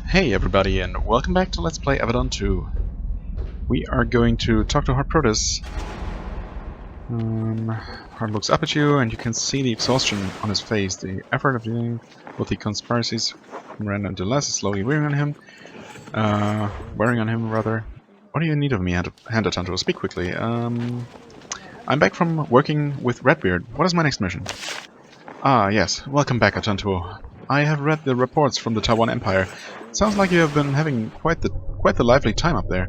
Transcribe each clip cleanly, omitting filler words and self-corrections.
Hey everybody, and welcome back to Let's Play Avadon 2. We are going to talk to Hard Protus. Hard looks up at you, and you can see the exhaustion on his face. The effort of dealing with the conspiracies from Miranda and Deleuze is slowly wearing on him. Rather. What do you need of me, Hand-Tanto? Speak quickly. I'm back from working with Redbeard. What is my next mission? Ah, yes. Welcome back, Atanto. I have read the reports from the Taiwan Empire. Sounds like you have been having quite the lively time up there.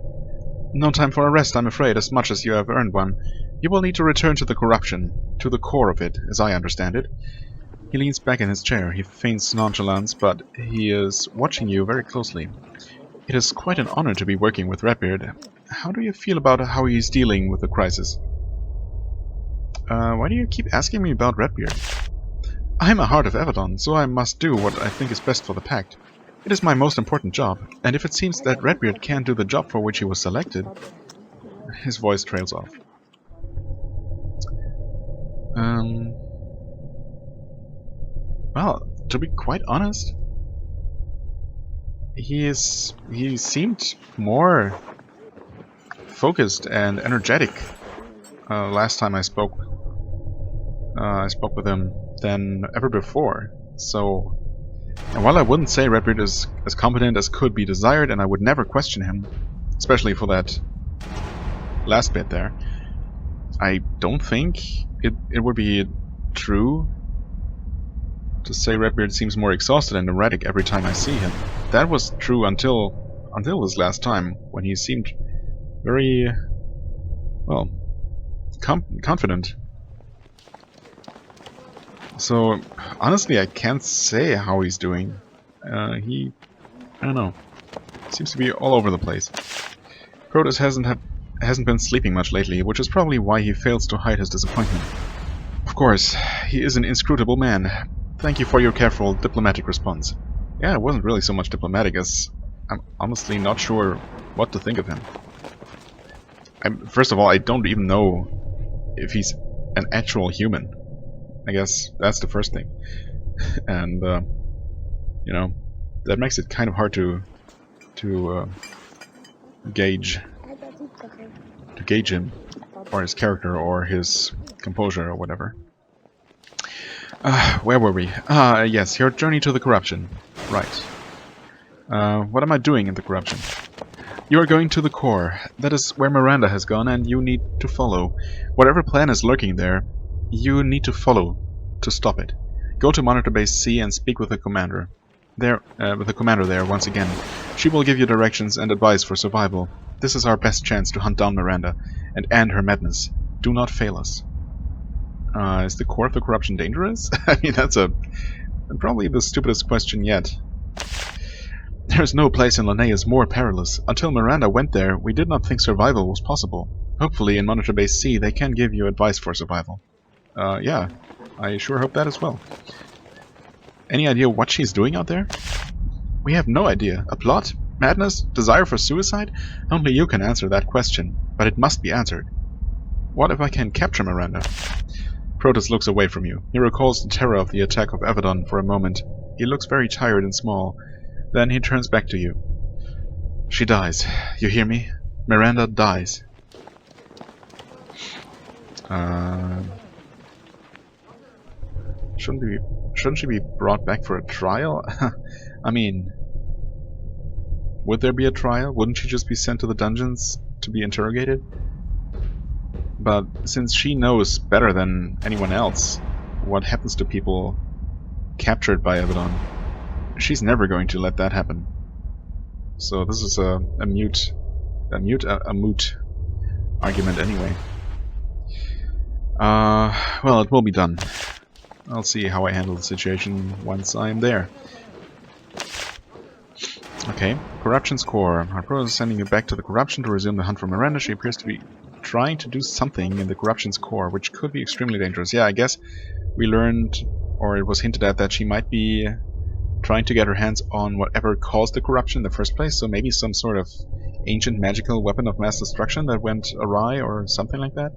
No time for a rest, I'm afraid, as much as you have earned one. You will need to return to the corruption, to the core of it, as I understand it. He leans back in his chair. He feigns nonchalance, but he is watching you very closely. It is quite an honor to be working with Redbeard. How do you feel about how he is dealing with the crisis? Why do you keep asking me about Redbeard? I am a Heart of Avadon, so I must do what I think is best for the Pact. It is my most important job, and if it seems that Redbeard can't do the job for which he was selected... His voice trails off. Well, to be quite honest, he seemed more focused and energetic last time I spoke with him than ever before. So, and while I wouldn't say Redbeard is as competent as could be desired, and I would never question him, especially for that last bit there, I don't think it would be true to say Redbeard seems more exhausted and erratic every time I see him. That was true until this last time, when he seemed very, well, confident. So, honestly, I can't say how he's doing. I don't know, seems to be all over the place. Protus hasn't been sleeping much lately, which is probably why he fails to hide his disappointment. Of course, he is an inscrutable man. Thank you for your careful, diplomatic response. Yeah, it wasn't really so much diplomatic as I'm honestly not sure what to think of him. First of all, I don't even know if he's an actual human. I guess that's the first thing. And, you know, that makes it kind of hard to gauge him, or his character, or his composure, or whatever. Where were we? Yes, your journey to the corruption. Right. What am I doing in the corruption? You are going to the core. That is where Miranda has gone, and you need to follow. Whatever plan is lurking there, you need to follow to stop it. Go to Monitor Base C and speak with the commander. There once again. She will give you directions and advice for survival. This is our best chance to hunt down Miranda and end her madness. Do not fail us. Is the core of the corruption dangerous? I mean, that's probably the stupidest question yet. There's no place in Linnaeus more perilous. Until Miranda went there, we did not think survival was possible. Hopefully, in Monitor Base C, they can give you advice for survival. Yeah, I sure hope that as well. Any idea what she's doing out there? We have no idea. A plot? Madness? Desire for suicide? Only you can answer that question, but it must be answered. What if I can capture Miranda? Protus looks away from you. He recalls the terror of the attack of Avadon for a moment. He looks very tired and small. Then he turns back to you. She dies. You hear me? Miranda dies. Shouldn't she be brought back for a trial? I mean, would there be a trial? Wouldn't she just be sent to the dungeons to be interrogated? But since she knows better than anyone else what happens to people captured by Avadon, she's never going to let that happen. So this is a moot argument anyway. Well, it will be done. I'll see how I handle the situation once I'm there. Okay, Corruption's core. Our pro is sending you back to the Corruption to resume the hunt for Miranda. She appears to be trying to do something in the Corruption's core, which could be extremely dangerous. Yeah, I guess we learned, or it was hinted at, that she might be trying to get her hands on whatever caused the corruption in the first place, so maybe some sort of ancient magical weapon of mass destruction that went awry, or something like that.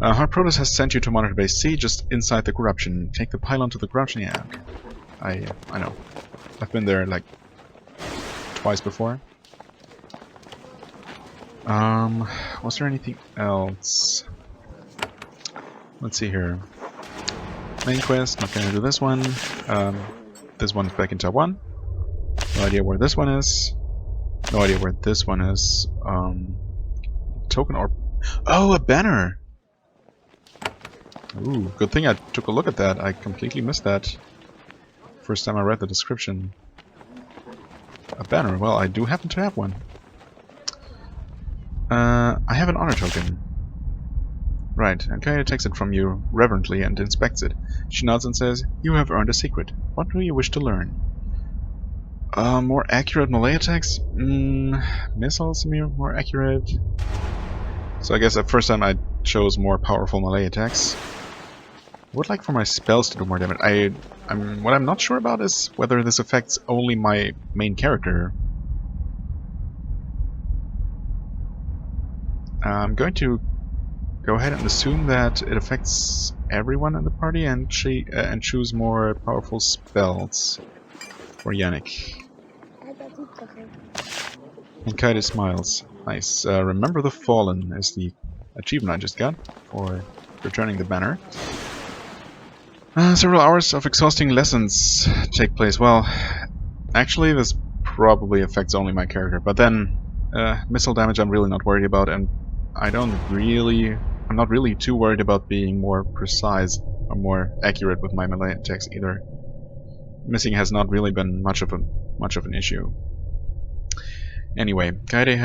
Hard Protus has sent you to Monitor Base C, just inside the corruption. Take the pylon to the corruption. Yeah, okay. I know. I've been there like twice before. Was there anything else? Let's see here. Main quest, not gonna do this one. This one's back in Taiwan. No idea where this one is. No idea where this one is. Token or... Oh, a banner! Ooh, good thing I took a look at that. I completely missed that. First time I read the description. A banner. Well, I do happen to have one. I have an honor token. Right, okay, takes it from you reverently and inspects it. She nods and says, "You have earned a secret. What do you wish to learn?" More accurate melee attacks? Missiles more accurate. So I guess the first time I chose more powerful melee attacks. I would like for my spells to do more damage. What I'm not sure about is whether this affects only my main character. I'm going to go ahead and assume that it affects everyone in the party and choose more powerful spells for Yannick. And Kaide smiles. Nice. Remember the Fallen is the achievement I just got for returning the banner. Several hours of exhausting lessons take place. Well, actually this probably affects only my character, but then missile damage I'm really not worried about, and I'm not really too worried about being more precise or more accurate with my melee attacks either. Missing has not really been much of an issue. Anyway, Kaide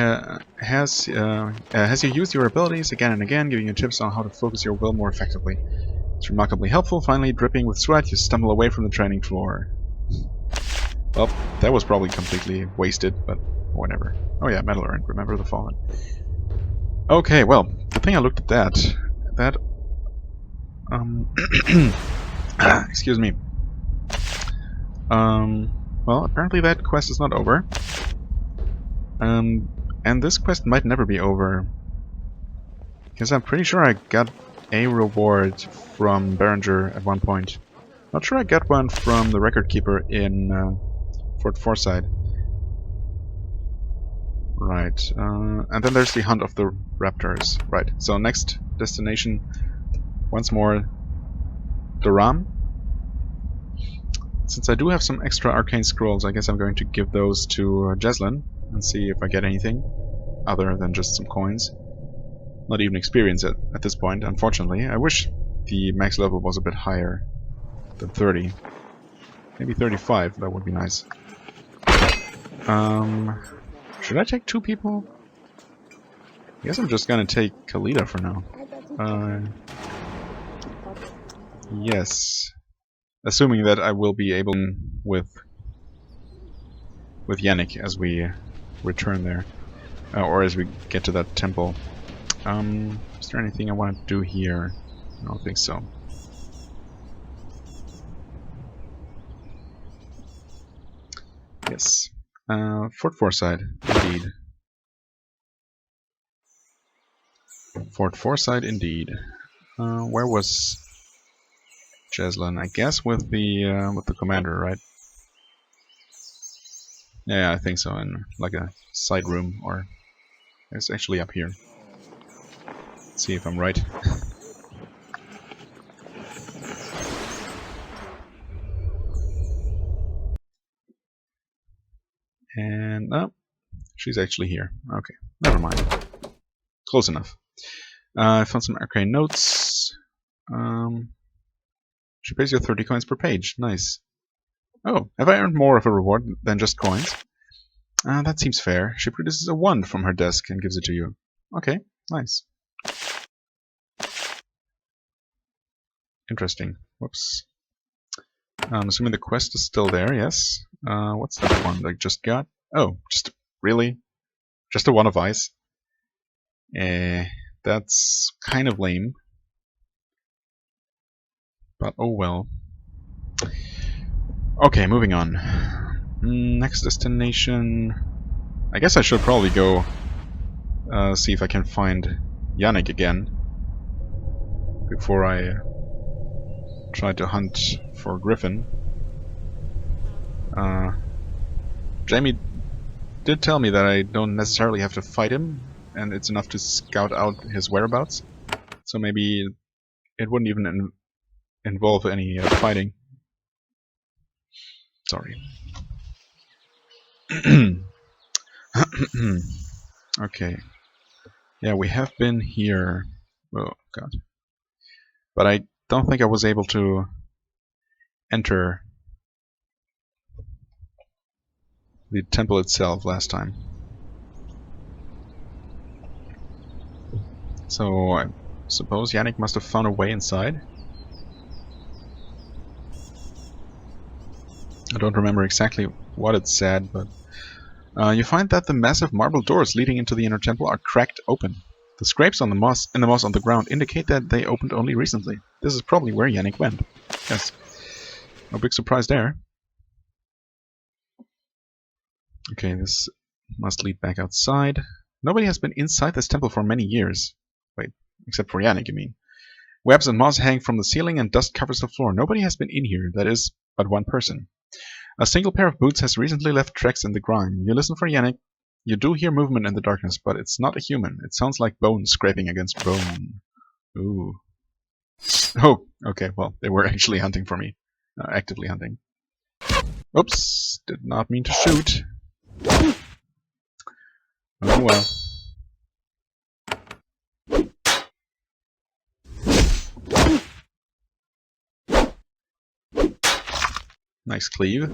has you used your abilities again and again, giving you tips on how to focus your will more effectively. It's remarkably helpful. Finally, dripping with sweat, you stumble away from the training floor. Well, that was probably completely wasted, but whatever. Oh yeah, medal earned. Remember the Fallen. Okay, well, good thing I looked at that. Excuse me. Well, apparently that quest is not over. And this quest might never be over. Because I'm pretty sure I got a reward from Berenger at one point. Not sure I got one from the record keeper in Fort Forsyth. Right, and then there's the Hunt of the Raptors. Right, so next destination, once more, Durham. Since I do have some extra arcane scrolls, I guess I'm going to give those to Jeslyn and see if I get anything other than just some coins. Not even experience it at this point, unfortunately. I wish the max level was a bit higher than 30. Maybe 35, that would be nice. Should I take 2 people? I guess I'm just gonna take Kalita for now. Yes. Assuming that I will be able with Yannick as we return there. Or as we get to that temple. Is there anything I want to do here? I don't think so. Yes. Fort Forsyth, indeed. Fort Forsyth, indeed. Where was Jeslyn? I guess with the commander, right? Yeah, I think so. In like a side room, or it's actually up here. Let's see if I'm right. And oh, she's actually here. Okay, never mind. Close enough. I found some arcane notes. She pays you 30 coins per page. Nice. Oh, have I earned more of a reward than just coins? That seems fair. She produces a wand from her desk and gives it to you. Okay, nice. Interesting. Whoops. I'm assuming the quest is still there, yes. What's that one I just got? Oh, really? Just a one of ice? That's kind of lame. But oh well. Okay, moving on. Next destination... I guess I should probably go see if I can find Yannick again before I try to hunt for Griffin. Jamie did tell me that I don't necessarily have to fight him, and it's enough to scout out his whereabouts. So maybe it wouldn't even involve any fighting. Sorry. Okay. Yeah, we have been here. Oh, God. But I don't think I was able to enter the temple itself last time. So I suppose Yannick must have found a way inside. I don't remember exactly what it said, but you find that the massive marble doors leading into the inner temple are cracked open. The scrapes on the moss on the ground indicate that they opened only recently. This is probably where Yannick went. Yes, no big surprise there. Okay, this must lead back outside. Nobody has been inside this temple for many years. Wait, except for Yannick, you mean? Webs and moss hang from the ceiling and dust covers the floor. Nobody has been in here, that is, but one person. A single pair of boots has recently left tracks in the grime. You listen for Yannick. You do hear movement in the darkness, but it's not a human. It sounds like bone scraping against bone. Ooh. Oh, okay, well, they were actually hunting for me. Actively hunting. Oops, did not mean to shoot. Oh well. Nice cleave.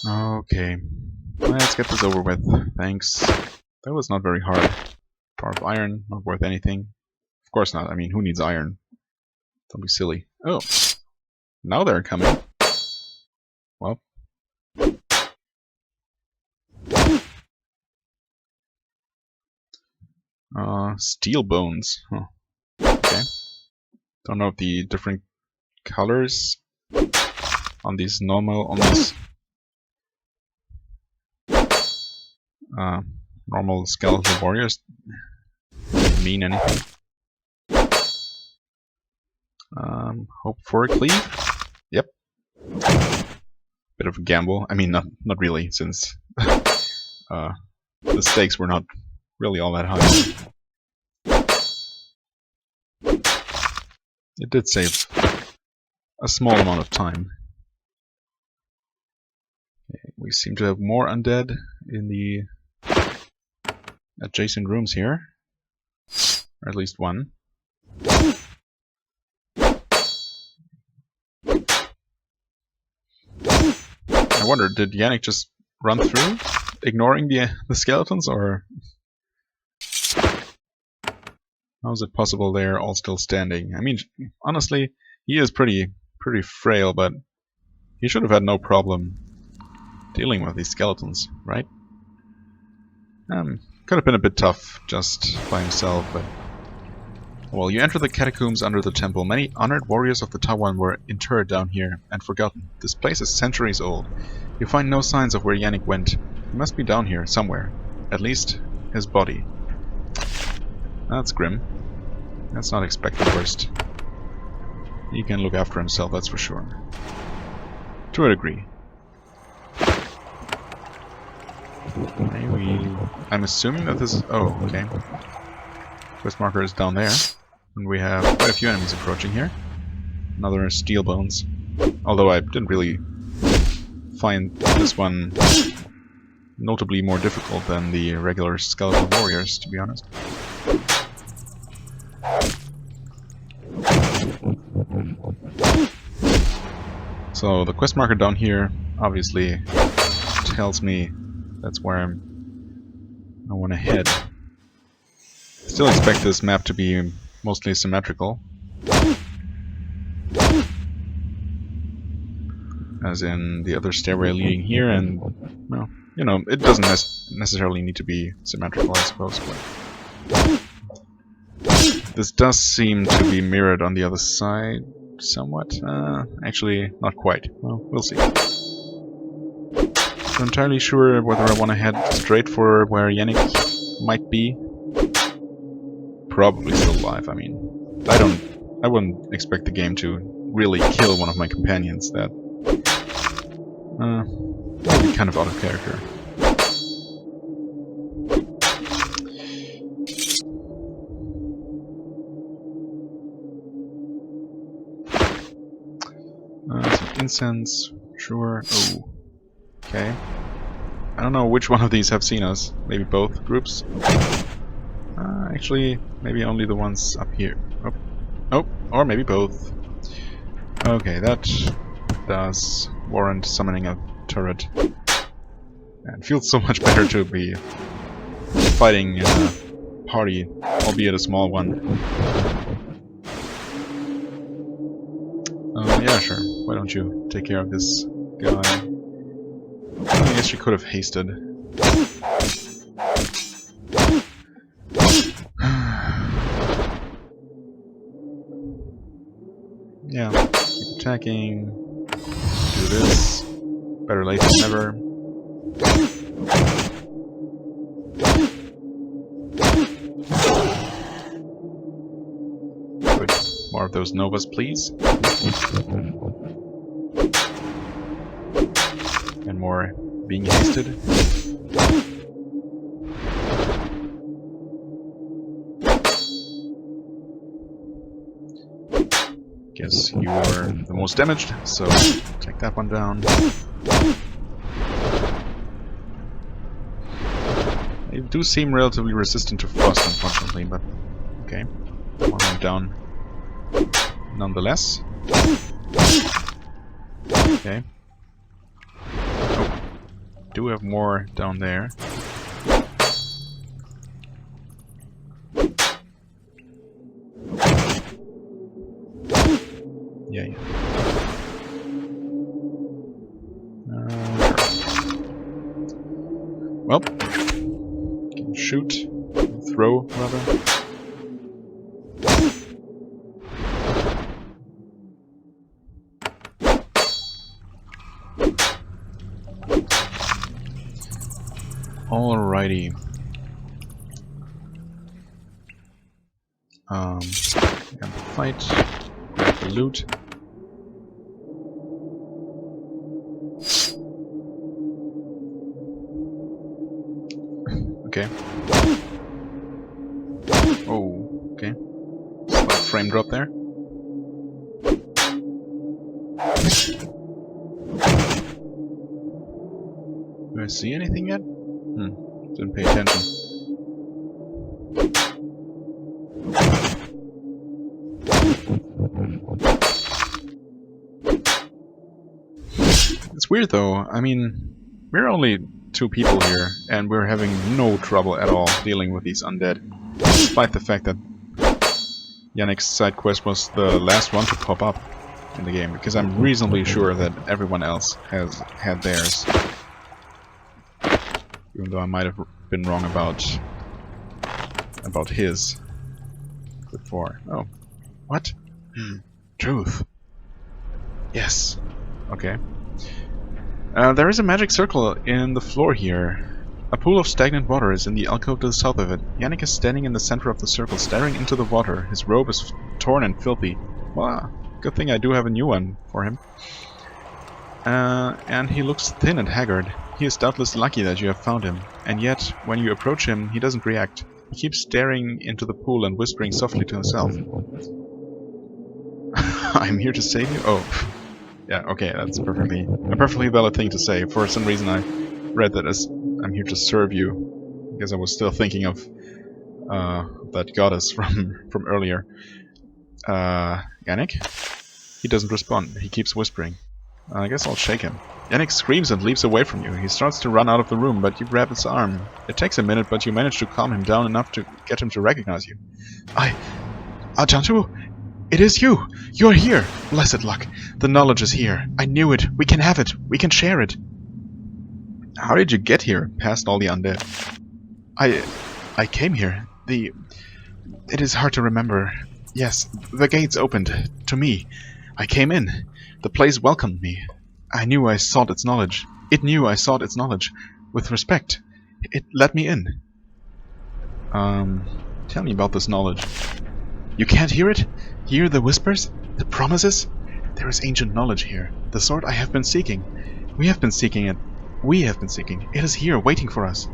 Okay, let's get this over with. Thanks. That was not very hard. Bar of iron, not worth anything. Of course not. I mean, who needs iron? Don't be silly. Oh, now they're coming. Well. Steel bones. Huh. Okay. Don't know if the different colors on these normal skeletal warriors mean anything. Hope for a cleave. Yep. Bit of a gamble. I mean, not really, since the stakes were not really all that high. It did save a small amount of time. Okay, we seem to have more undead in the adjacent rooms here. Or at least one. I wonder, did Yannick just run through, ignoring the skeletons, or how is it possible they're all still standing? I mean, honestly, he is pretty frail, but he should have had no problem dealing with these skeletons, right? Could have been a bit tough just by himself, but well, you enter the catacombs under the temple. Many honored warriors of the Taiwan were interred down here and forgotten. This place is centuries old. You find no signs of where Yannick went. He must be down here somewhere. At least his body. That's grim. That's not expected worst. He can look after himself, that's for sure. To a degree. Maybe. I'm assuming that this is. Oh, okay. Quest marker is down there. And we have quite a few enemies approaching here. Another steel bones. Although I didn't really find this one notably more difficult than the regular skeletal warriors, to be honest. So the quest marker down here obviously tells me that's where I want to head. Still expect this map to be mostly symmetrical. As in the other stairway leading here, and, well, you know, it doesn't necessarily need to be symmetrical, I suppose, but this does seem to be mirrored on the other side somewhat. Actually, not quite. Well, we'll see. Not entirely sure whether I want to head straight for where Yannick might be, probably still alive. I mean, I wouldn't expect the game to really kill one of my companions. That would be kind of out of character. Some incense, sure. Oh, okay. I don't know which one of these have seen us. Maybe both groups. Actually, maybe only the ones up here. Oh, or maybe both. Okay, that does warrant summoning a turret. And it feels so much better to be fighting in a party, albeit a small one. Yeah, sure. Why don't you take care of this guy? I guess she could have hasted. Yeah, keep attacking. Do this. Better late than never. Good. More of those novas, please. And more being hasted. Guess you're the most damaged, so take that one down. They do seem relatively resistant to frost, unfortunately, but okay. That one went down nonetheless. Okay. Oh, do have more down there. Yeah. Sure. Well, can shoot, throw rather. Alrighty. And the fight. Grab the loot. Okay. Oh, okay. Slight frame drop there. Do I see anything yet? Didn't pay attention. It's weird though. I mean, we're only 2 people here, and we're having no trouble at all dealing with these undead, despite the fact that Yannick's side quest was the last one to pop up in the game, because I'm reasonably sure that everyone else has had theirs. Even though I might have been wrong about his before. Oh, what? Truth. Yes. Okay. There is a magic circle in the floor here. A pool of stagnant water is in the alcove to the south of it. Yannick is standing in the center of the circle, staring into the water. His robe is torn and filthy. Well, good thing I do have a new one for him. And he looks thin and haggard. He is doubtless lucky that you have found him. And yet, when you approach him, he doesn't react. He keeps staring into the pool and whispering softly to himself. I'm here to save you? Oh. Yeah, okay, that's a perfectly valid thing to say. For some reason I read that as I'm here to serve you, because I was still thinking of that goddess from earlier. Yannick? He doesn't respond. He keeps whispering. I guess I'll shake him. Yannick screams and leaps away from you. He starts to run out of the room, but you grab his arm. It takes a minute, but you manage to calm him down enough to get him to recognize you. Ajantu? It is you! You're here! Blessed luck! The knowledge is here. I knew it. We can have it. We can share it. How did you get here, past all the undead? I came here. It is hard to remember. Yes, the gates opened. To me. I came in. The place welcomed me. I knew I sought its knowledge. It knew I sought its knowledge. With respect. It let me in. Tell me about this knowledge. You can't hear it? Hear the whispers? The promises? There is ancient knowledge here. The sort I have been seeking. We have been seeking it. We have been seeking. It is here, waiting for us.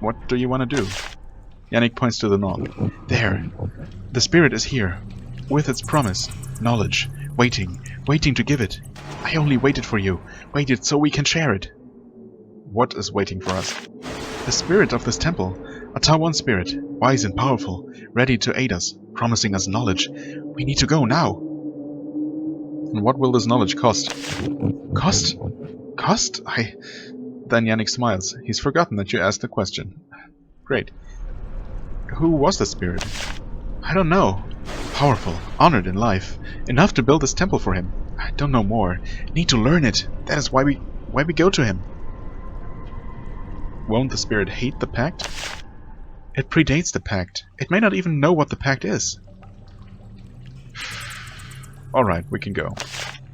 What do you want to do? Yannick points to the north. There. The spirit is here. With its promise. Knowledge. Waiting. Waiting to give it. I only waited for you. Waited so we can share it. What is waiting for us? The spirit of this temple. A Tawan spirit. Wise and powerful. Ready to aid us. Promising us knowledge. We need to go now. And what will this knowledge cost? Cost? Cost? Then Yannick smiles. He's forgotten that you asked the question. Great. Who was the spirit? I don't know. Powerful, honored in life. Enough to build this temple for him. I don't know more. Need to learn it. That is why we go to him. Won't the spirit hate the pact? It predates the pact. It may not even know what the pact is. Alright, we can go.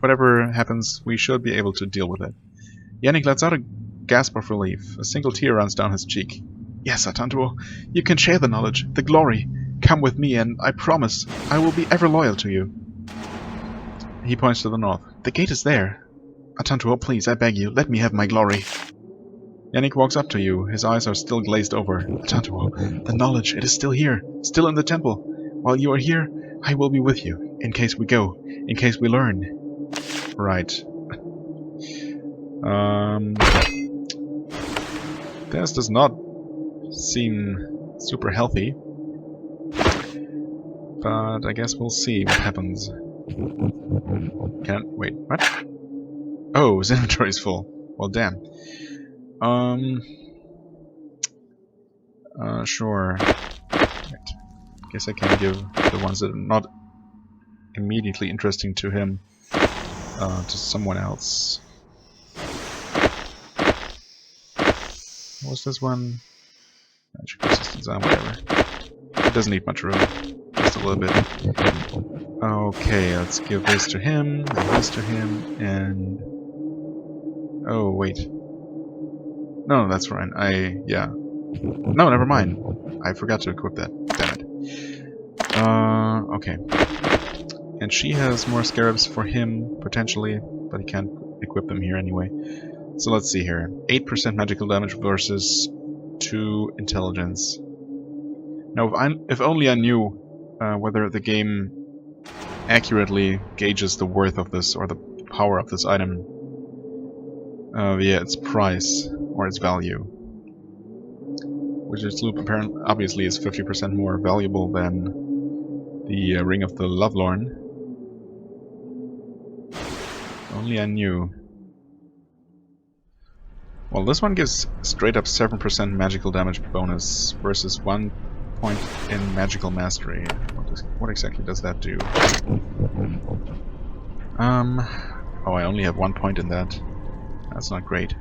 Whatever happens, we should be able to deal with it. Yannick lets out a gasp of relief. A single tear runs down his cheek. Yes, Atantuo, you can share the knowledge, the glory. Come with me and I promise, I will be ever loyal to you. He points to the north. The gate is there. Atantuo, please, I beg you, let me have my glory. Yannick walks up to you. His eyes are still glazed over. Atantuo, the knowledge, it is still here, still in the temple. While you are here, I will be with you, in case we go, in case we learn. Right. This does not seem super healthy. But I guess we'll see what happens. Wait, what? Oh, his inventory's full. Well, damn. Sure. Right. Guess I can give the ones that are not immediately interesting to him to someone else. What was this one? Magic resistance, whatever. It doesn't need much room. Just a little bit. Okay, let's give this to him, and this to him, and... Oh, wait. No, that's fine. Yeah. No, never mind. I forgot to equip that. Damn it. Okay. And she has more scarabs for him, potentially, but he can't equip them here anyway. So let's see here. 8% magical damage versus 2 intelligence. Now, if only I knew whether the game accurately gauges the worth of this or the power of this item via its price or its value. Wizard's Loop apparently, obviously, is 50% more valuable than the Ring of the Lovelorn. If only I knew. Well, this one gives straight up 7% magical damage bonus versus 1 point in magical mastery. What exactly does that do? Oh, I only have 1 point in that. That's not great.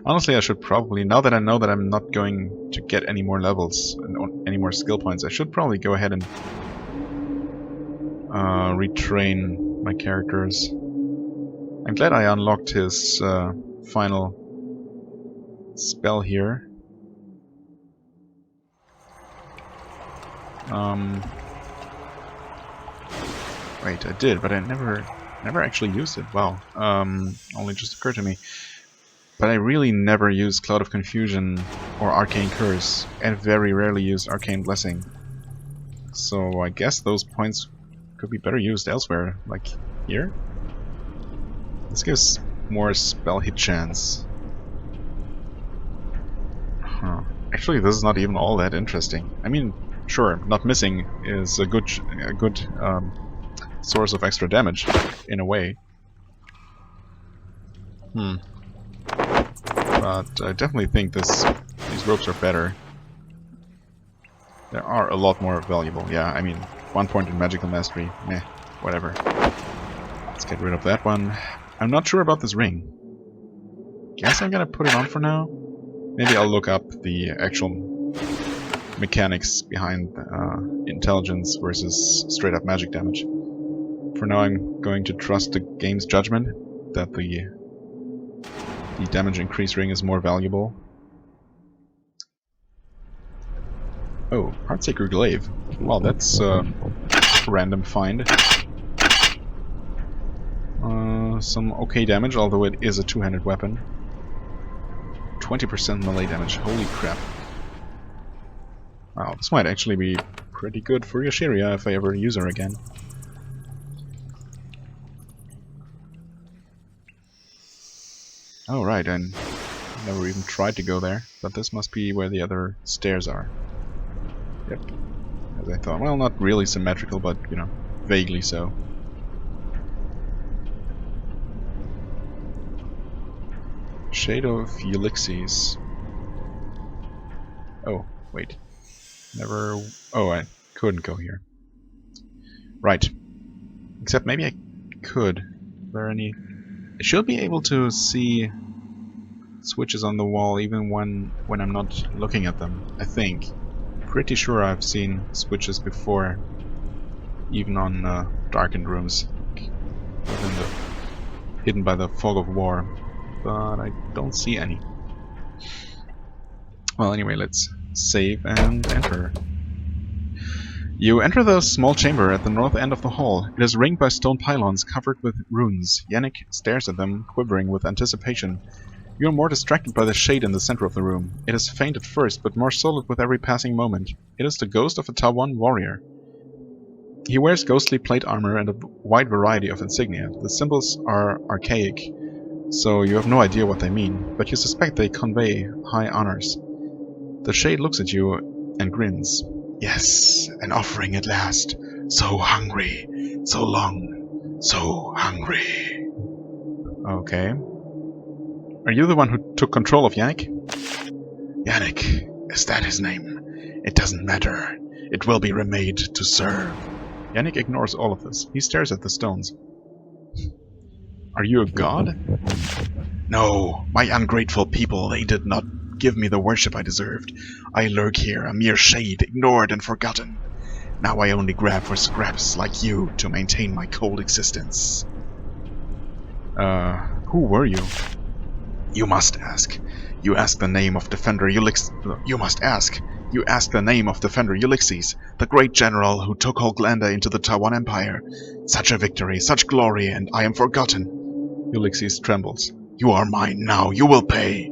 Honestly, I should probably, now that I know that I'm not going to get any more levels and any more skill points, I should probably go ahead and retrain my characters. I'm glad I unlocked his final spell here. Wait, I did, but I never actually used it. Wow. Only just occurred to me. But I really never use Cloud of Confusion or Arcane Curse, and very rarely use Arcane Blessing. So I guess those points could be better used elsewhere, like here? This gives more spell hit chance. Huh. Actually, this is not even all that interesting. I mean, sure, not missing is a good source of extra damage, in a way. But I definitely think these ropes are better. They are a lot more valuable. Yeah, I mean, 1 point in magical mastery. Meh, whatever. Let's get rid of that one. I'm not sure about this ring. Guess I'm gonna put it on for now. Maybe I'll look up the actual mechanics behind intelligence versus straight up magic damage. For now, I'm going to trust the game's judgment that the damage increase ring is more valuable. Oh, Heartseeker Glaive. Well, that's a random find. Some okay damage, although it is a two-handed weapon. 20% melee damage. Holy crap. Wow, this might actually be pretty good for Yashiria if I ever use her again. Oh right, and never even tried to go there, but this must be where the other stairs are. Yep, as I thought. Well, not really symmetrical, but, you know, vaguely so. Shade of Ulysses. Oh, wait. Never... Oh, I couldn't go here. Right. Except maybe I could. Are there any... I should be able to see switches on the wall even when I'm not looking at them, I think. Pretty sure I've seen switches before, even on darkened rooms, within the, hidden by the fog of war, but I don't see any. Well, anyway, let's save and enter. You enter the small chamber at the north end of the hall. It is ringed by stone pylons covered with runes. Yannick stares at them, quivering with anticipation. You are more distracted by the shade in the center of the room. It is faint at first, but more solid with every passing moment. It is the ghost of a Tawan warrior. He wears ghostly plate armor and a wide variety of insignia. The symbols are archaic, so you have no idea what they mean, but you suspect they convey high honors. The shade looks at you and grins. Yes, an offering at last. So hungry. So long. So hungry. Okay. Are you the one who took control of Yannick? Yannick, is that his name? It doesn't matter. It will be remade to serve. Yannick ignores all of this. He stares at the stones. Are you a god? No, my ungrateful people, they did not give me the worship I deserved. I lurk here, a mere shade, ignored and forgotten. Now I only grab for scraps like you to maintain my cold existence. Who were you? You must ask. You ask the name of Defender Ulysses. You must ask. You ask the name of Defender Ulysses, the great general who took Homeland into the Tawan Empire. Such a victory, such glory, and I am forgotten. Ulysses trembles. You are mine now. You will pay.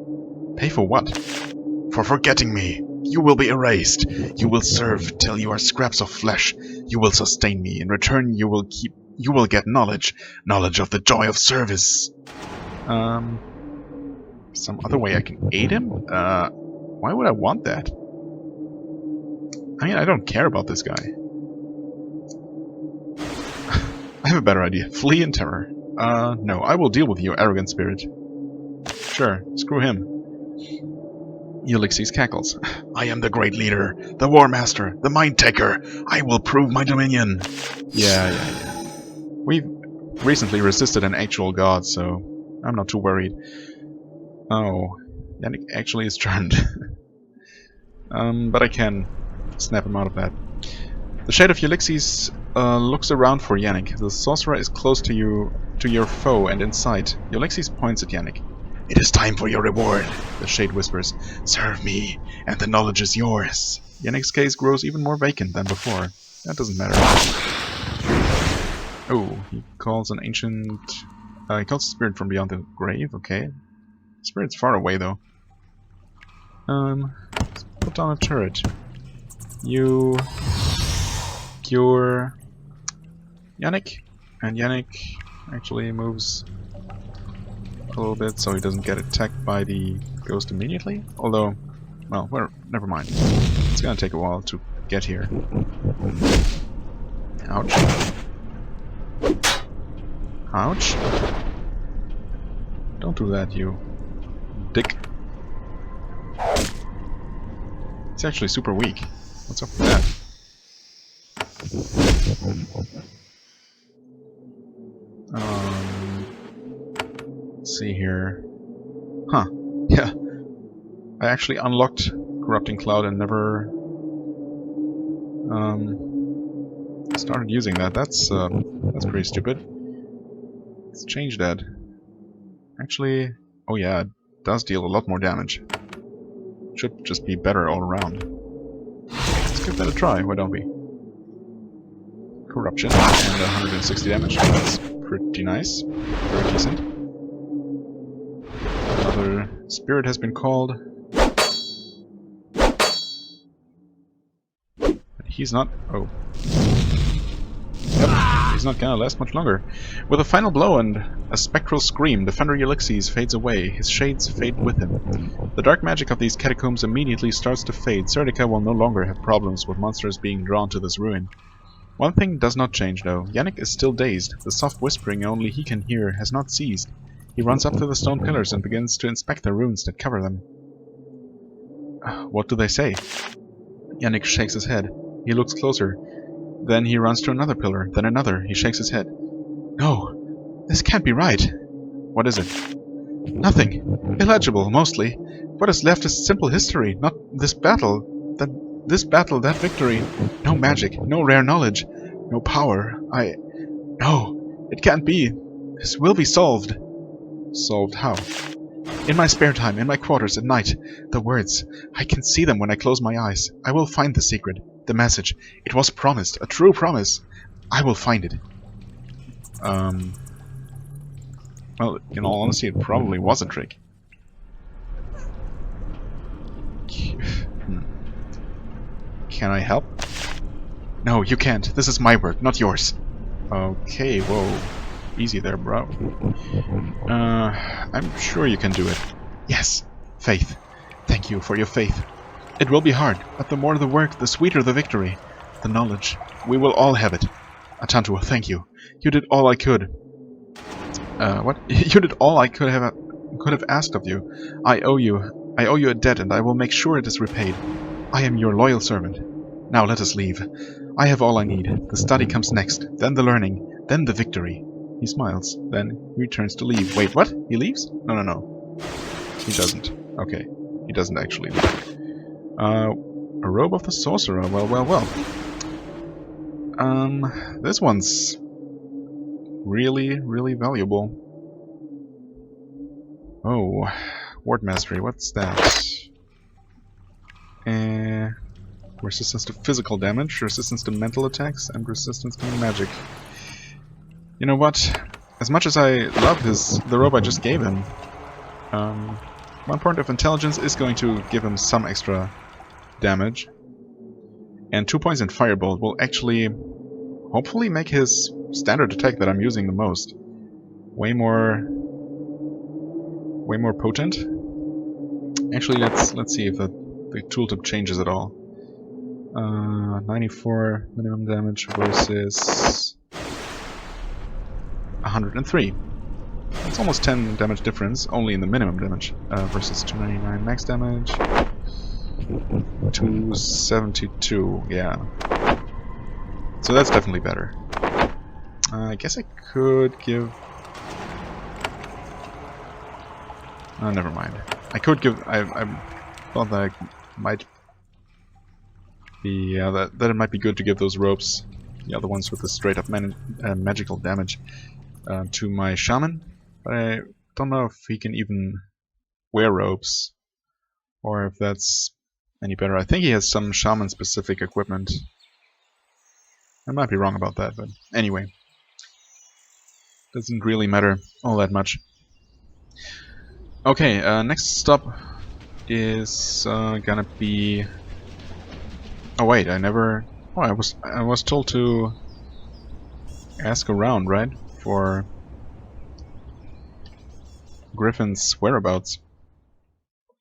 Pay for what? For forgetting me. You will be erased. You will serve till you are scraps of flesh. You will sustain me. In return, you will get knowledge. Knowledge of the joy of service. Some other way I can aid him? Why would I want that? I mean, I don't care about this guy. I have a better idea. Flee in terror. No, I will deal with you, arrogant spirit. Sure, screw him. Ulysses cackles. I am the great leader, the war master, the mind taker. I will prove my dominion. Yeah. We've recently resisted an actual god, so I'm not too worried. Oh, Yannick actually is charmed. But I can snap him out of that. The shade of Ulysses looks around for Yannick. The sorcerer is close to your foe and in sight. Ulysses points at Yannick. It is time for your reward, the shade whispers. Serve me, and the knowledge is yours. Yannick's gaze grows even more vacant than before. That doesn't matter. Oh, he calls an ancient... he calls a spirit from beyond the grave, okay. Spirit's far away, though. Let's put down a turret. You... cure... Yannick. And Yannick actually moves a little bit so he doesn't get attacked by the ghost immediately. Although, well, never mind. It's gonna take a while to get here. Ouch. Ouch. Don't do that, you dick. It's actually super weak. What's up with that? Let's see here. Huh. Yeah. I actually unlocked Corrupting Cloud and never started using that. That's pretty stupid. Let's change that. Actually, oh yeah, it does deal a lot more damage. Should just be better all around. give that a try, why don't we? Corruption and 160 damage. That's pretty nice. Very decent. Another spirit has been called. But he's not... Oh. Yep, he's not gonna last much longer. With a final blow and a spectral scream, Defender Ulysses fades away. His shades fade with him. The dark magic of these catacombs immediately starts to fade. Serdica will no longer have problems with monsters being drawn to this ruin. One thing does not change, though. Yannick is still dazed. The soft whispering only he can hear has not ceased. He runs up to the stone pillars and begins to inspect the runes that cover them. What do they say? Yannick shakes his head. He looks closer. Then he runs to another pillar, then another. He shakes his head. No, this can't be right. What is it? Nothing. Illegible, mostly. What is left is simple history, not this battle. That victory. No magic, no rare knowledge, no power. No, it can't be. This will be solved. Solved how? In my spare time, in my quarters at night. The words. I can see them when I close my eyes. I will find the secret. The message. It was promised. A true promise. I will find it. Well, in all honesty, it probably was a trick. Can I help? No, you can't. This is my work, not yours. Okay, whoa. Easy there, bro. I'm sure you can do it. Yes. Faith. Thank you for your faith. It will be hard, but the more the work, the sweeter the victory. The knowledge. We will all have it. Atantu, thank you. You did all I could. What? You did all I could have asked of you. I owe you a debt, and I will make sure it is repaid. I am your loyal servant. Now let us leave. I have all I need. The study comes next, then the learning, then the victory. He smiles, then he returns to leave. Wait, what? He leaves? No. He doesn't. Okay. He doesn't actually leave. A robe of the sorcerer. Well. This one's really valuable. Oh, Ward Mastery. What's that? Resistance to physical damage, resistance to mental attacks, and resistance to magic. You know what? As much as I love the robe I just gave him, 1 point of intelligence is going to give him some extra damage. And 2 points in Firebolt will actually, hopefully, make his standard attack that I'm using the most way more potent. Actually, let's see if the tooltip changes at all. 94 minimum damage versus 103. That's almost 10 damage difference, only in the minimum damage, versus 299 max damage. 272, yeah. So that's definitely better. I guess I could give... Oh, never mind. I could give... I thought that I might be... that it might be good to give those ropes, the other ones with the straight up magical damage, to my shaman. But I don't know if he can even wear ropes, or if that's any better. I think he has some shaman specific equipment. I might be wrong about that, but anyway. Doesn't really matter all that much. Okay, next stop is gonna be... Oh wait, I never... Oh, I was told to ask around, right? For Griffin's whereabouts.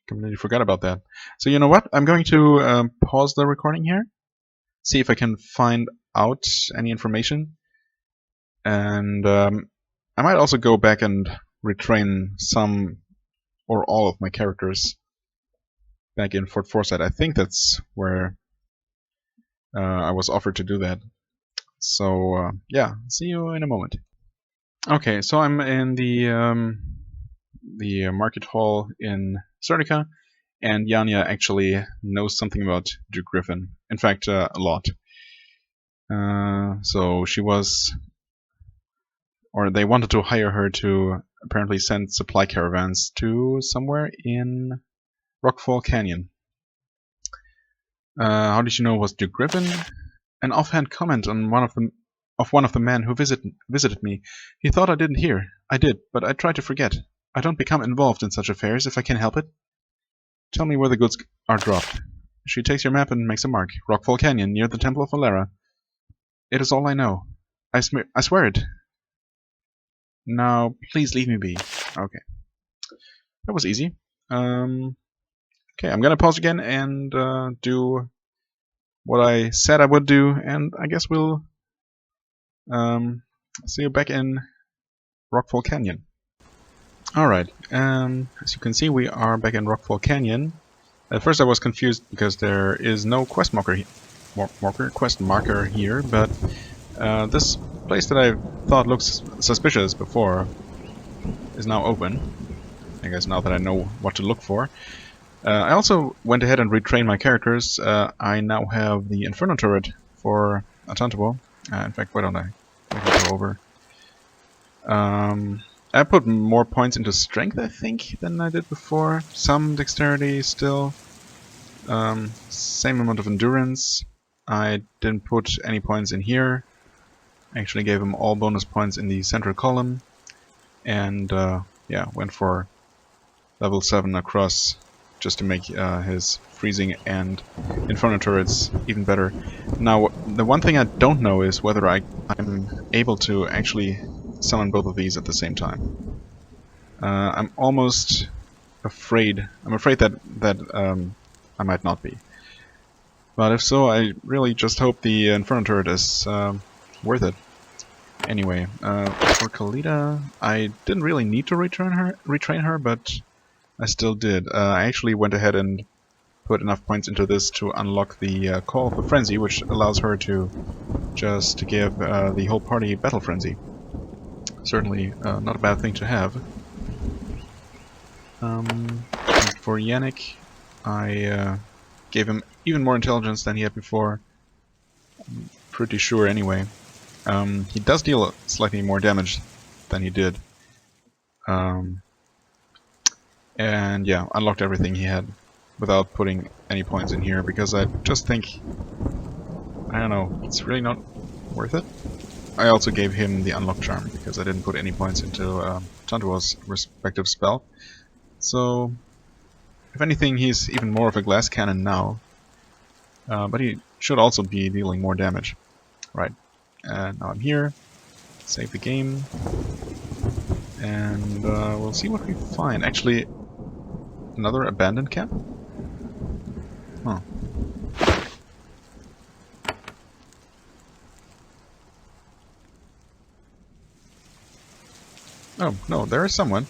Completely forgot about that. So you know what? I'm going to pause the recording here, see if I can find out any information, and I might also go back and retrain some or all of my characters back in Fort Forsyth. I think that's where I was offered to do that. So yeah, see you in a moment. Okay, so I'm in the market hall in Serdica, and Yanya actually knows something about Duke Griffin. In fact, a lot. So she was, or they wanted to hire her to apparently send supply caravans to somewhere in Rockfall Canyon. How did you know it was Duke Griffin? An offhand comment on one of the men who visited me. He thought I didn't hear. I did, but I tried to forget. I don't become involved in such affairs if I can help it. Tell me where the goods are dropped. She takes your map and makes a mark. Rockfall Canyon, near the Temple of Valera. It is all I know. I swear it. Now, please leave me be. Okay. That was easy. Okay, I'm gonna pause again and do what I said I would do, and I guess we'll see you back in Rockfall Canyon. Alright, as you can see, we are back in Rockfall Canyon. At first I was confused because there is no quest marker here, but this place that I thought looks suspicious before is now open. I guess now that I know what to look for. I also went ahead and retrained my characters. I now have the Inferno turret for Atantuo. In fact, why don't I go over? I put more points into strength, I think, than I did before. Some dexterity still. Same amount of endurance. I didn't put any points in here. I actually gave him all bonus points in the central column. And yeah, went for level 7 across just to make his freezing and Inferno turrets even better. Now, the one thing I don't know is whether I'm able to actually summon both of these at the same time. I'm almost afraid. I'm afraid that I might not be. But if so, I really just hope the Inferno turret is worth it. Anyway, for Kalita, I didn't really need to retrain her, but I still did. I actually went ahead and put enough points into this to unlock the Call of the Frenzy, which allows her to just give the whole party Battle Frenzy. Certainly not a bad thing to have. For Yannick, I gave him even more intelligence than he had before. I'm pretty sure anyway. He does deal slightly more damage than he did. And yeah, unlocked everything he had without putting any points in here, because I just think, I don't know, it's really not worth it. I also gave him the unlock charm, because I didn't put any points into Tantuo's respective spell. So, if anything, he's even more of a glass cannon now. But he should also be dealing more damage. Right. And now I'm here. Save the game. And we'll see what we find. Actually, another abandoned camp? Huh. Oh, no, there is someone.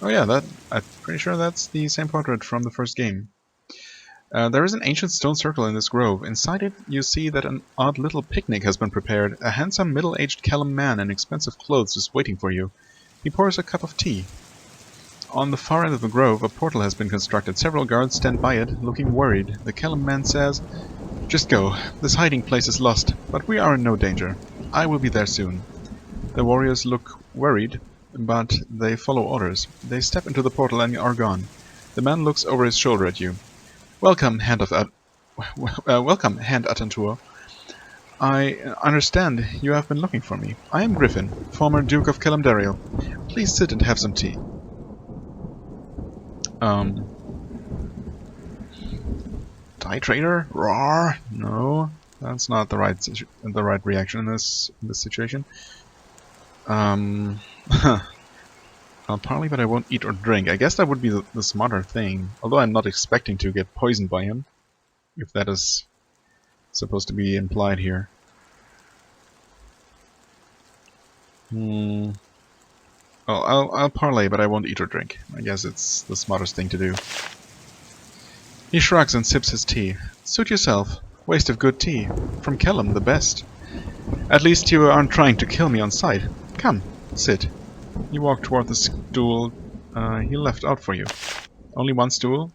Oh yeah, I'm pretty sure that's the same portrait from the first game. There is an ancient stone circle in this grove. Inside it, you see that an odd little picnic has been prepared. A handsome middle-aged Kellum man in expensive clothes is waiting for you. He pours a cup of tea. On the far end of the grove, a portal has been constructed. Several guards stand by it, looking worried. The Kellum man says, "Just go. This hiding place is lost, but we are in no danger. I will be there soon." The warriors look worried, but they follow orders. They step into the portal and are gone. The man looks over his shoulder at you. Welcome, Hand Atantuo. I understand you have been looking for me. I am Griffin, former Duke of Kellamdariel. Please sit and have some tea. Die Trader? Roar! No, that's not the right reaction in this situation. I'll parley, but I won't eat or drink. I guess that would be the smarter thing. Although I'm not expecting to get poisoned by him, if that is supposed to be implied here. Well, I'll parley, but I won't eat or drink. I guess it's the smartest thing to do. He shrugs and sips his tea. Suit yourself. Waste of good tea. From Kellum, the best. At least you aren't trying to kill me on sight. Come, sit. You walk toward the stool he left out for you. Only one stool?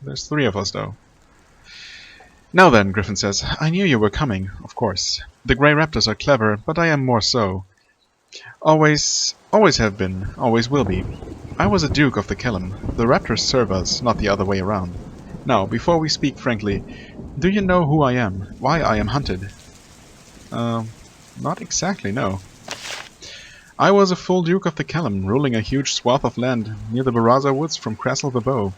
There's 3 of us, though. Now then, Griffin says, I knew you were coming, of course. The Grey Raptors are clever, but I am more so. Always have been, always will be. I was a Duke of the Kellum. The Raptors serve us, not the other way around. Now, before we speak frankly, do you know who I am? Why I am hunted? Not exactly, no. I was a full Duke of the Kellam, ruling a huge swath of land near the Baraza Woods from Crassel the Bow.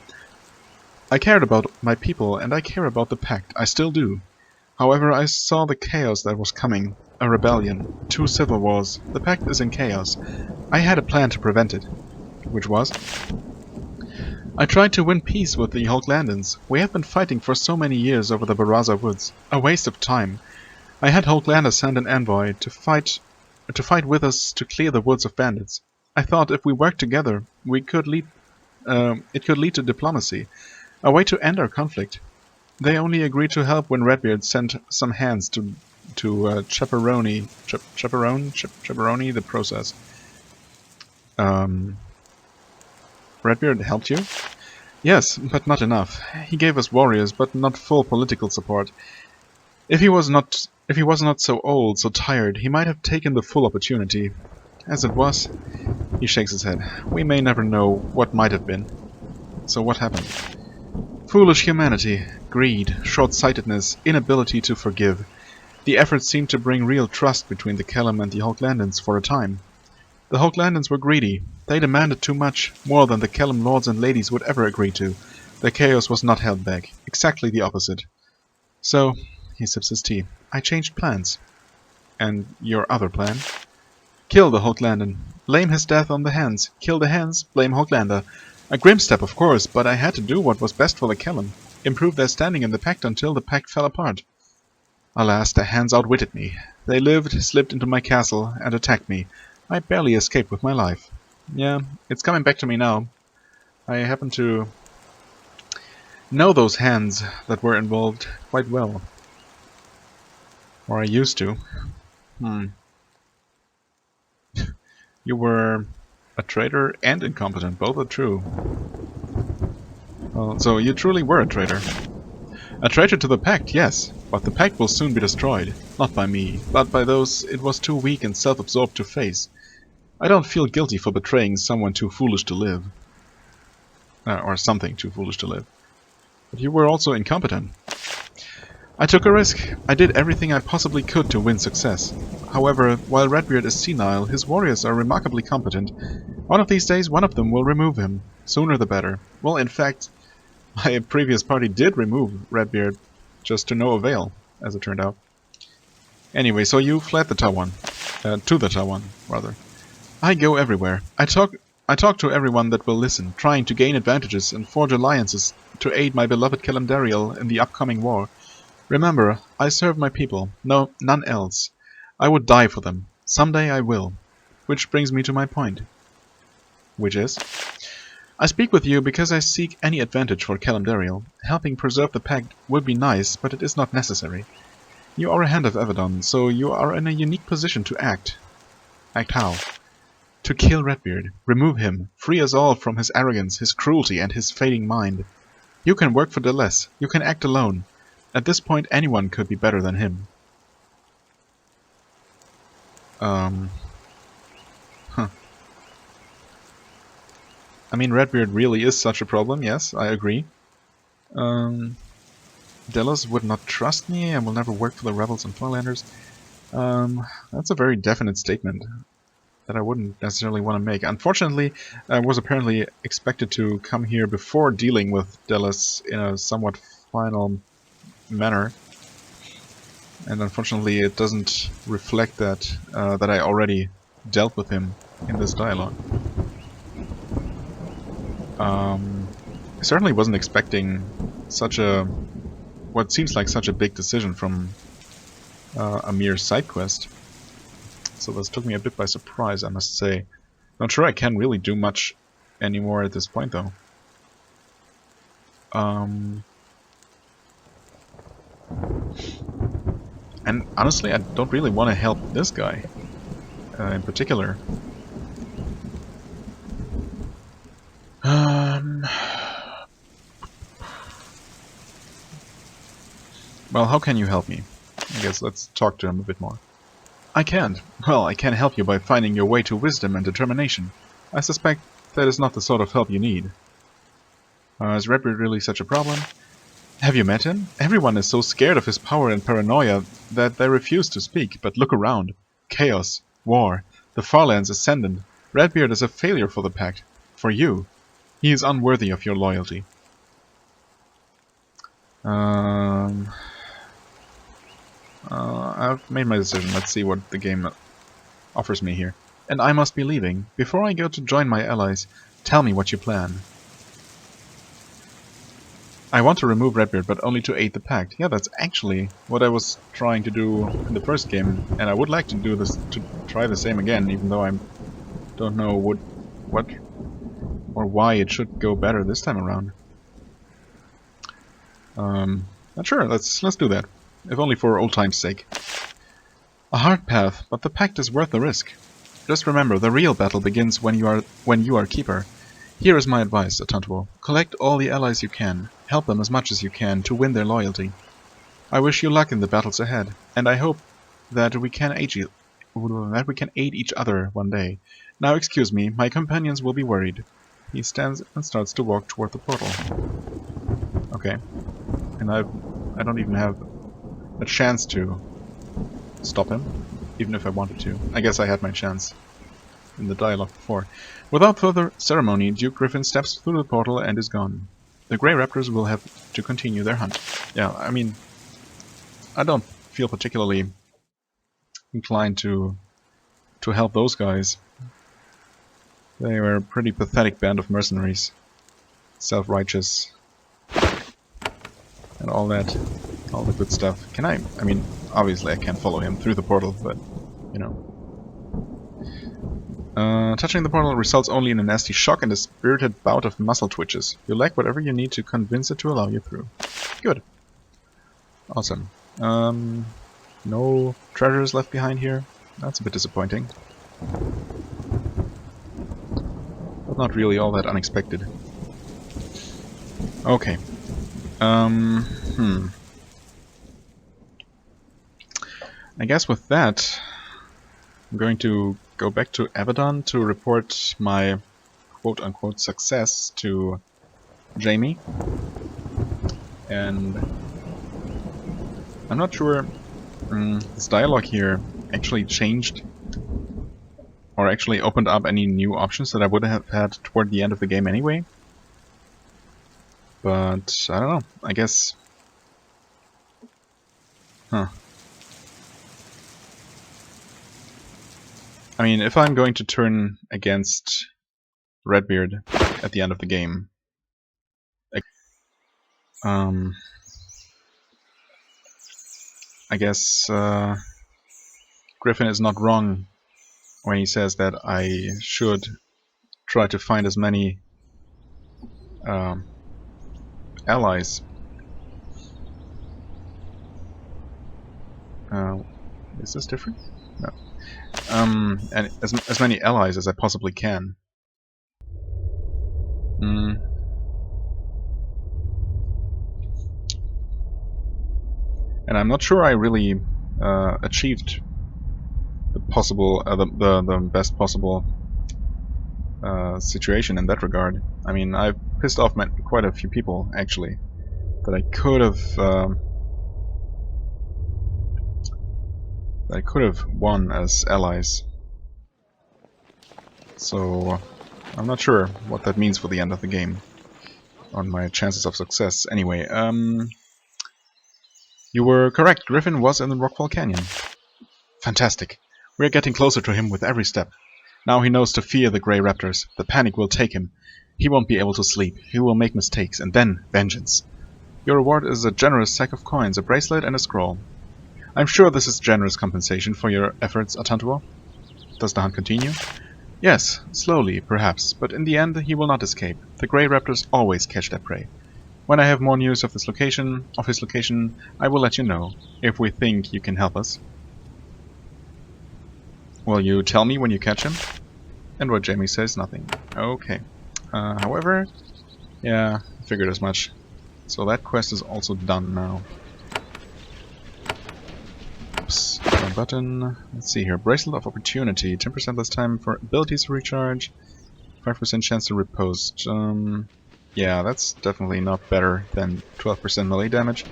I cared about my people, and I care about the Pact. I still do. However, I saw the chaos that was coming. A rebellion. 2 civil wars. The Pact is in chaos. I had a plan to prevent it. Which was? I tried to win peace with the Homelandans. We have been fighting for so many years over the Baraza Woods. A waste of time. I had Homelanders send an envoy to fight with us to clear the woods of bandits. I thought if we worked together, it could lead to diplomacy, a way to end our conflict. They only agreed to help when Redbeard sent some hands to chaperone the process. Redbeard helped you? Yes, but not enough. He gave us warriors, but not full political support. If he was not so old, so tired, he might have taken the full opportunity. As it was, he shakes his head. We may never know what might have been. So what happened? Foolish humanity, greed, short-sightedness, inability to forgive. The effort seemed to bring real trust between the Kellam and the Homelandans for a time. The Homelandans were greedy. They demanded too much, more than the Kellam lords and ladies would ever agree to. Their chaos was not held back. Exactly the opposite. So, he sips his tea. I changed plans. And your other plan? Kill the Homelandan. Blame his death on the Hands. Kill the Hands, blame Homelander. A grim step, of course, but I had to do what was best for the Kellam. Improve their standing in the Pact until the Pact fell apart. Alas, the Hands outwitted me. They slipped into my castle, and attacked me. I barely escaped with my life. Yeah, it's coming back to me now. I happen to know those Hands that were involved quite well. Or I used to. You were a traitor and incompetent, both are true. Well, so you truly were a traitor. A traitor to the Pact, yes, but the Pact will soon be destroyed. Not by me, but by those it was too weak and self-absorbed to face. I don't feel guilty for betraying someone too foolish to live. Or something too foolish to live. But you were also incompetent. I took a risk. I did everything I possibly could to win success. However, while Redbeard is senile, his warriors are remarkably competent. One of these days, one of them will remove him. Sooner the better. Well, in fact, my previous party did remove Redbeard, just to no avail, as it turned out. Anyway, so you fled the Tawan. To the Tawan, rather. I go everywhere. I talk to everyone that will listen, trying to gain advantages and forge alliances to aid my beloved Kalimdariel in the upcoming war. Remember, I serve my people. No, none else. I would die for them. Someday I will. Which brings me to my point. Which is? I speak with you because I seek any advantage for Kalimdariel. Helping preserve the Pact would be nice, but it is not necessary. You are a hand of Avadon, so you are in a unique position to act. Act how? To kill Redbeard, remove him, free us all from his arrogance, his cruelty, and his fading mind. You can work for Deleuze. You can act alone. At this point, anyone could be better than him. I mean, Redbeard really is such a problem, yes, I agree. Delos would not trust me and will never work for the rebels and Forelanders. That's a very definite statement that I wouldn't necessarily want to make. Unfortunately, I was apparently expected to come here before dealing with Delos in a somewhat final manner. And unfortunately it doesn't reflect that that I already dealt with him in this dialogue. I certainly wasn't expecting such a what seems like such a big decision from a mere side quest. So this took me a bit by surprise, I must say. Not sure I can really do much anymore at this point, though. And honestly, I don't really want to help this guy in particular. Well, how can you help me? I guess let's talk to him a bit more. I can't. Well, I can help you by finding your way to wisdom and determination. I suspect that is not the sort of help you need. Is Redbeard really such a problem? Have you met him? Everyone is so scared of his power and paranoia that they refuse to speak, but look around. Chaos, war, the Farlands ascendant. Redbeard is a failure for the Pact. For you. He is unworthy of your loyalty. I've made my decision. Let's see what the game offers me here. And I must be leaving. Before I go to join my allies, tell me what you plan. I want to remove Redbeard, but only to aid the Pact. Yeah, that's actually what I was trying to do in the first game, and I would like to do this, to try the same again, even though I don't know what or why it should go better this time around. But sure, let's do that, if only for old time's sake. A hard path, but the Pact is worth the risk. Just remember, the real battle begins when you are Keeper. Here is my advice, Atantuo. Collect all the allies you can. Help them as much as you can to win their loyalty. I wish you luck in the battles ahead, and I hope that we can aid each other one day. Now excuse me, my companions will be worried. He stands and starts to walk toward the portal. Okay. And I don't even have a chance to stop him, even if I wanted to. I guess I had my chance in the dialogue before. Without further ceremony, Duke Griffin steps through the portal and is gone. The Grey Raptors will have to continue their hunt. Yeah, I mean, I don't feel particularly inclined to help those guys. They were a pretty pathetic band of mercenaries. Self-righteous. And all that. All the good stuff. Can I mean, obviously I can't follow him through the portal, but, you know. Touching the portal results only in a nasty shock and a spirited bout of muscle twitches. You lack whatever you need to convince it to allow you through. Good. Awesome. No treasures left behind here. That's a bit disappointing. But not really all that unexpected. Okay. I guess with that, I'm going to go back to Avadon to report my quote-unquote success to Jamie. And I'm not sure this dialogue here actually changed or actually opened up any new options that I would have had toward the end of the game anyway. But I don't know, I guess... I mean, if I'm going to turn against Redbeard at the end of the game, I guess Griffin is not wrong when he says that I should try to find as many allies. Is this different? No. And as many allies as I possibly can. And I'm not sure I really achieved the possible, the best possible situation in that regard. I mean, I've pissed off quite a few people actually that I could have won as allies. So I'm not sure what that means for the end of the game on my chances of success. Anyway, you were correct. Griffin was in the Rockfall Canyon. Fantastic. We're getting closer to him with every step. Now he knows to fear the Grey Raptors. The panic will take him. He won't be able to sleep. He will make mistakes, and then vengeance. Your reward is a generous sack of coins, a bracelet, and a scroll. I'm sure this is generous compensation for your efforts, Atantuo. Does the hunt continue? Yes, slowly, perhaps, but in the end he will not escape. The Grey Raptors always catch their prey. When I have more news of his location, I will let you know, if we think you can help us. Will you tell me when you catch him? And what Jamie says, nothing. Okay. However, yeah, I figured as much. So that quest is also done now. Oops, wrong button. Let's see here. Bracelet of Opportunity. 10% less time for abilities to recharge. 5% chance to riposte. Yeah, that's definitely not better than 12% melee damage.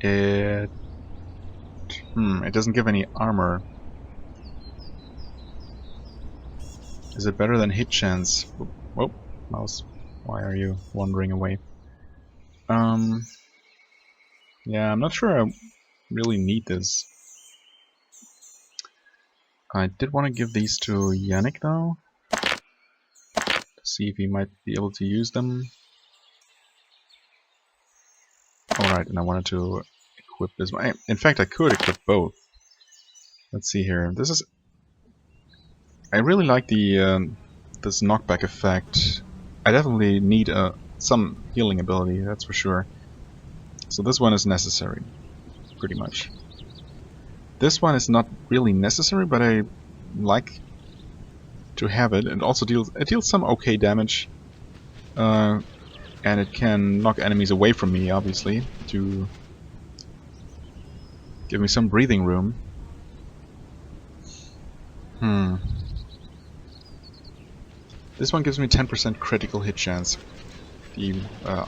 It it doesn't give any armor. Is it better than hit chance? Whoa, mouse, why are you wandering away? Yeah, I'm not sure I really need this. I did want to give these to Yannick though, to see if he might be able to use them. Alright, and I wanted to equip this one. In fact, I could equip both. Let's see here. This is... I really like the this knockback effect. I definitely need some healing ability, that's for sure. So this one is necessary, pretty much. This one is not really necessary, but I like to have it. It also deals some okay damage, and it can knock enemies away from me, obviously, to give me some breathing room. This one gives me 10% critical hit chance. The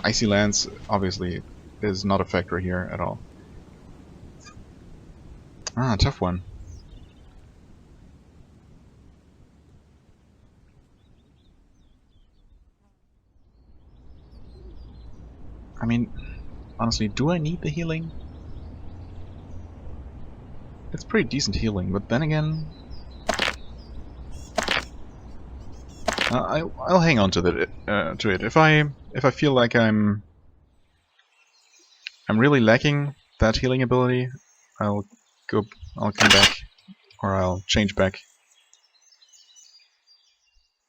Icy Lance, obviously, is not a factor here at all. Ah, tough one. I mean, honestly, do I need the healing? It's pretty decent healing, but then again, I'll hang on to it. If I feel like I'm really lacking that healing ability, I'll come back, or I'll change back.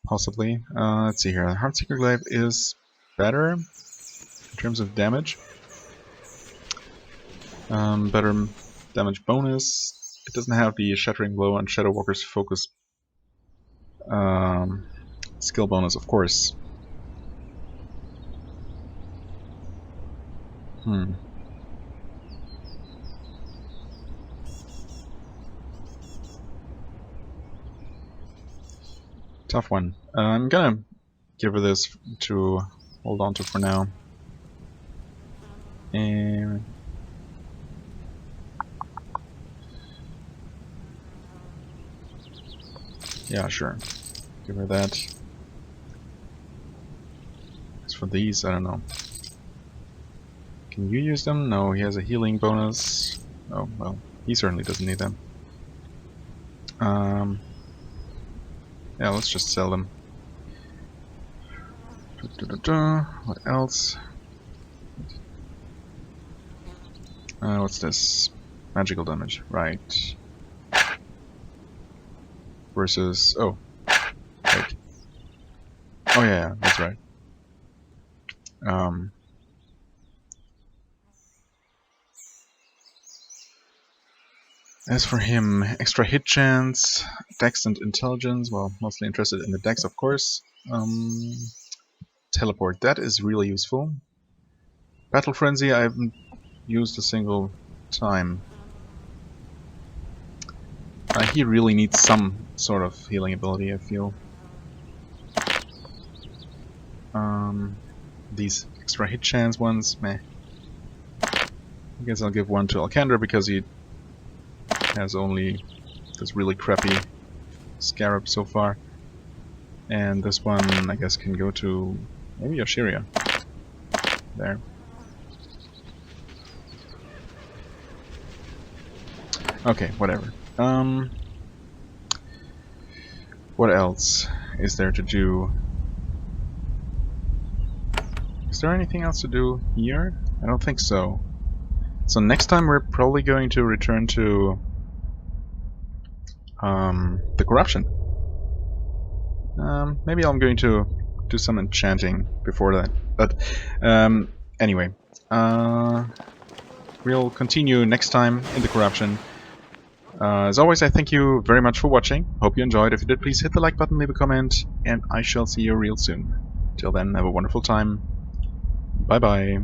Possibly. Let's see here. Heartseeker Glaive is better in terms of damage. Better damage bonus. It doesn't have the Shattering Blow and Shadow Walker's Focus skill bonus, of course. Tough one. I'm gonna give her this to hold on to for now. And yeah, sure. Give her that. As for these, I don't know. Can you use them? No, he has a healing bonus. Oh, well, he certainly doesn't need them. Yeah, let's just sell them. What else? What's this? Magical damage, right. Versus... oh. Wait. Oh yeah, that's right. As for him, extra hit chance, dex and intelligence, well, mostly interested in the dex, of course. Teleport, that is really useful. Battle Frenzy, I haven't used a single time. He really needs some sort of healing ability, I feel. These extra hit chance ones, meh. I guess I'll give one to Alcandra because he has only this really crappy Scarab so far. And this one, I guess, can go to maybe Yoshiria. There. Okay, whatever. What else is there to do? Is there anything else to do here? I don't think so. So next time we're probably going to return to the corruption. Maybe I'm going to do some enchanting before that. But anyway, we'll continue next time in the corruption. As always, I thank you very much for watching. Hope you enjoyed. If you did, please hit the like button, leave a comment, and I shall see you real soon. Till then, have a wonderful time. Bye bye.